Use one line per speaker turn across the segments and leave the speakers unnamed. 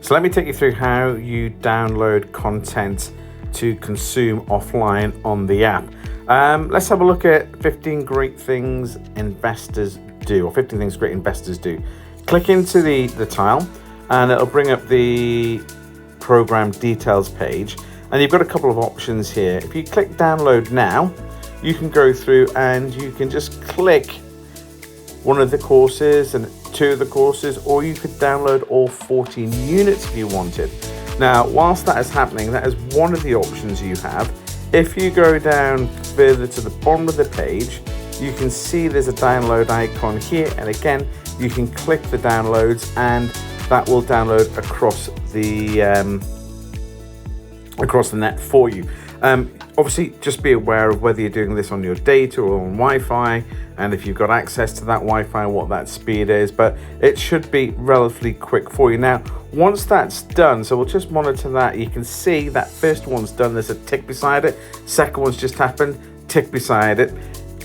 So let me take you through how you download content to consume offline on the app. Let's have a look at 15 great things investors do, or 15 things great investors do. Click into the tile and it'll bring up the program details page. And you've got a couple of options here. If you click download now, you can go through and you can just click one of the courses and 2 of the courses, or you could download all 14 units if you wanted. Now, whilst that is happening, that is one of the options you have. If you go down further to the bottom of the page, you can see there's a download icon here, and again, you can click the downloads and that will download across the net for you. Obviously, just be aware of whether you're doing this on your data or on Wi-Fi, and if you've got access to that Wi-Fi, what that speed is, but it should be relatively quick for you. Now, once that's done, so we'll just monitor that. You can see that first one's done, there's a tick beside it. Second one's just happened, tick beside it.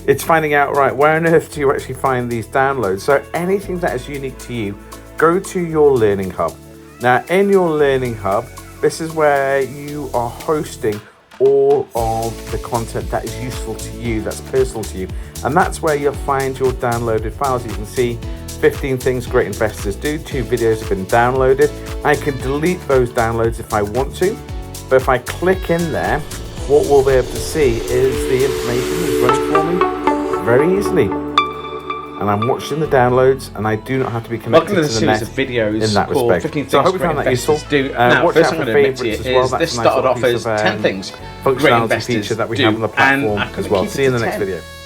It's finding out, right, where on earth do you actually find these downloads? So anything that is unique to you, go to your Learning Hub. Now, in your Learning Hub, this is where you are hosting all of the content that is useful to you, that's personal to you. And that's where you'll find your downloaded files. You can see 15 things great investors do. 2 videos have been downloaded. I can delete those downloads if I want to, but if I click in there, what we'll be able to see is the information is running for me very easily. And I'm watching the downloads, and I do not have to be connected to the net
of videos
in that
called
respect.
15
So I hope
things
you found that
great
useful.
investors do. Now,
Watch
first
out
I'm
for
going to admit to you
favourites as well.
is
That's
this
a nice
started
little
off
piece
as
of
10 things great
functionality
investors
feature that we
do,
have on the platform
and I'm
as
going
well.
to
See you in the
keep it
next
to 10.
video.